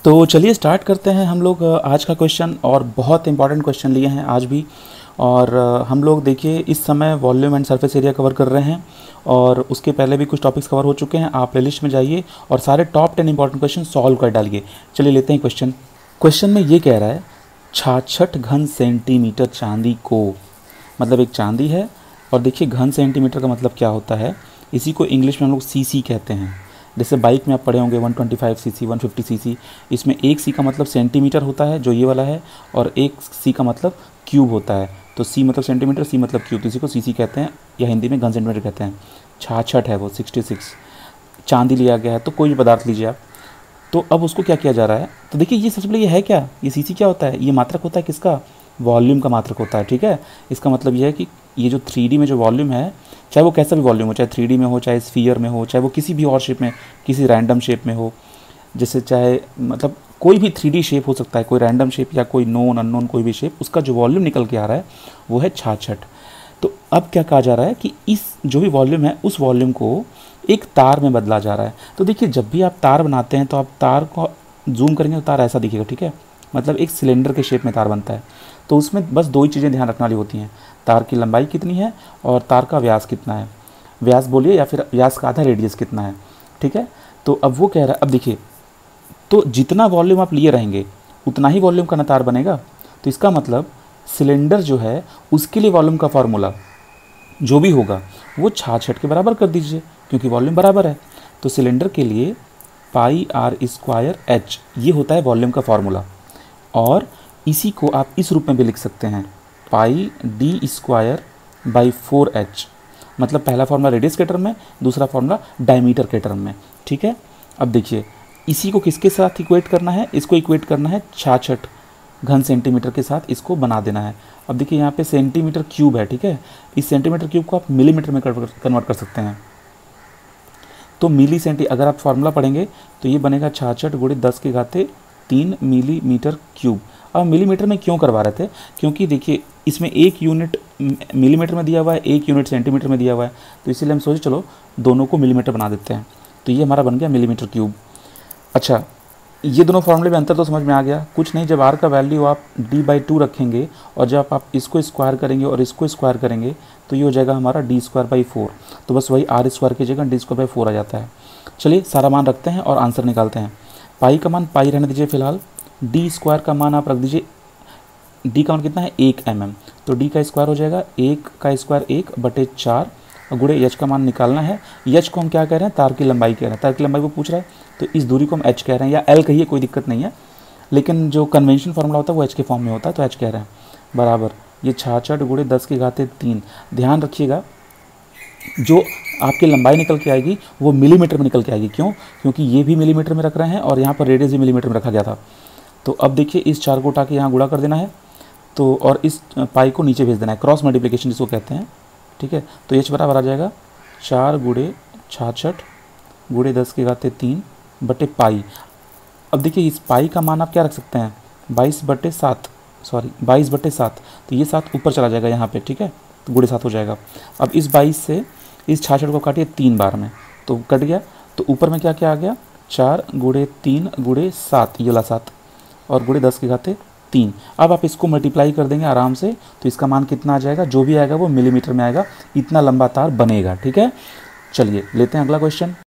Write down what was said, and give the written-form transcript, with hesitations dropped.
तो चलिए स्टार्ट करते हैं हम लोग आज का क्वेश्चन। और बहुत इंपॉर्टेंट क्वेश्चन लिए हैं आज भी। और हम लोग देखिए इस समय volume and surface area cover कर रहे हैं और उसके पहले भी कुछ टॉपिक्स कवर हो चुके हैं। आप प्लेलिस्ट में जाइए और सारे टॉप 10 इंपॉर्टेंट क्वेश्चन सॉल्व कर डालिए। चलिए लेते हैं क्वेश्चन। क्वेश्चन में ये कह रहा है 66 घन सेंटीमीटर चांदी को, मतलब एक चांदी है और देखिए घन सेंटीमीटर का मतलब क्या होता है, इसी को इंग्लिश में हम लोग सीसी कहते हैं। जैसे बाइक में आप पढ़े होंगे 125 सीसी 150 सीसी, इसमें एक सी का मतलब सेंटीमीटर होता है जो ये वाला है, और एक सी का मतलब क्यूब होता है। तो सी मतलब सेंटीमीटर, सी मतलब क्यूब, तो इसी को सीसी कहते हैं या हिंदी में घन सेंटीमीटर कहते हैं। 66 है वो 66 चांदी लिया गया है, तो कोई भी पदार्थ लीजिए आप। तो अब उसको क्या किया जा रहा है, तो देखिए ये सबसे पहले ये है क्या, ये सीसी क्या होता है, ये मात्रक होता है किसका, वॉल्यूम का मात्रक होता है। ठीक है, इसका मतलब ये है कि ये जो 3D में जो वॉल्यूम है, चाहे वो कैसा भी वॉल्यूम हो, चाहे 3D में हो, चाहे स्फीयर में हो, चाहे वो किसी भी और शेप में, किसी रैंडम शेप में हो, जैसे चाहे मतलब कोई भी 3D शेप हो सकता है, कोई रैंडम शेप या कोई नोन अननोन कोई भी शेप, उसका जो वॉल्यूम निकल के आ रहा है वो है 66। तो अब क्या कहा जा रहा है कि इस जो भी वॉल्यूम है उस वॉल्यूम को एक तार में बदला जा रहा है। तो देखिए जब भी आप तार बनाते हैं तो आप तार को जूम करेंगे तो तार ऐसा दिखेगा। ठीक है, मतलब एक सिलेंडर के शेप में तार बनता है। तो उसमें बस दो ही चीज़ें ध्यान रखने वाली होती हैं, तार की लंबाई कितनी है और तार का व्यास कितना है। व्यास बोलिए या फिर व्यास का आधा रेडियस कितना है। ठीक है, तो अब वो कह रहा है, अब देखिए तो जितना वॉल्यूम आप लिए रहेंगे उतना ही वॉल्यूम का ना तार बनेगा। तो इसका मतलब सिलेंडर जो है उसके लिए वॉल्यूम का फार्मूला जो भी होगा वो 66 के बराबर कर दीजिए, क्योंकि वॉल्यूम बराबर है। तो सिलेंडर के लिए पाई आर स्क्वायर एच ये होता है वॉल्यूम का फार्मूला, और इसी को आप इस रूप में भी लिख सकते हैं, पाई डी स्क्वायर बाई 4h। मतलब पहला फार्मूला रेडियस के टर्म में, दूसरा फार्मूला डायमीटर के टर्म में। ठीक है, अब देखिए इसी को किसके साथ इक्वेट करना है, इसको इक्वेट करना है 66 घन सेंटीमीटर के साथ, इसको बना देना है। अब देखिए यहाँ पे सेंटीमीटर क्यूब है। ठीक है, इस सेंटीमीटर क्यूब को आप मिलीमीटर में कन्वर्ट कर सकते हैं। तो मिली सेंटी अगर आप फार्मूला पढ़ेंगे तो ये बनेगा 66 गुणे 10 के घाते 3 मिलीमीटर क्यूब। अब मिलीमीटर में क्यों करवा रहे थे, क्योंकि देखिए इसमें एक यूनिट मिलीमीटर में दिया हुआ है, एक यूनिट सेंटीमीटर में दिया हुआ है, तो इसीलिए हम सोचे चलो दोनों को मिलीमीटर बना देते हैं। तो ये हमारा बन गया मिलीमीटर क्यूब। अच्छा, ये दोनों फार्मूले में अंतर तो समझ में आ गया। कुछ नहीं, जब r का वैल्यू आप d/2 रखेंगे और जब आप इसको स्क्वायर करेंगे और इसको स्क्वायर करेंगे तो ये हो जाएगा हमारा d²/4। तो बस वही r² की जगह d²/4 आ जाता है। चलिए सारा मान रखते हैं और आंसर निकालते हैं। पाई का मान पाई रहने दीजिए फिलहाल, d² का मान आप रख दीजिए, d का मान कितना है 1 mm, तो d का स्क्वायर हो जाएगा 1 का स्क्वायर 1/4 गुणे h का मान निकालना है। h को हम क्या कह रहे हैं, तार की लंबाई कह रहे हैं, तार की लंबाई को पूछ रहा है, तो इस दूरी को हम h कह रहे हैं, या l कहिए कोई दिक्कत नहीं है, लेकिन जो कन्वेंशन फार्मूला होता है वो h के फॉर्म में होता है, तो h कह रहे हैं बराबर ये 66 गुणे 10 के घाते 3। ध्यान रखिएगा जो आपकी लंबाई निकल के आएगी वो मिलीमीटर में निकल के आएगी। क्यों, क्योंकि ये भी मिलीमीटर में रख रहे हैं और यहाँ पर रेडियस भी मिलीमीटर में रखा गया था। तो अब देखिए इस 4 को उठा के यहाँ गुणा कर देना है, तो और इस पाई को नीचे भेज देना है, क्रॉस मल्टीप्लिकेशन जिसको कहते हैं। ठीक है, तो h बराबर आ जाएगा 4 गुणे 66 गुणे 10 के घाते 3 बटे पाई। अब देखिए इस पाई का मान आप क्या रख सकते हैं, 22/7, सॉरी 22/7, तो ये 7 ऊपर चला जाएगा यहाँ पे। ठीक है, तो गुणे 7 हो जाएगा। अब इस 22 से इस 66 को काटिए 3 बार में, तो कट गया। तो ऊपर में क्या क्या आ गया, 4 गुणे 3 गुणे 7, ये वाला 7, और गुणे 10 के घाते 3। अब आप इसको मल्टीप्लाई कर देंगे आराम से, तो इसका मान कितना आ जाएगा, जो भी आएगा वो मिलीमीटर में आएगा, इतना लंबा तार बनेगा। ठीक है, चलिए लेते हैं अगला क्वेश्चन।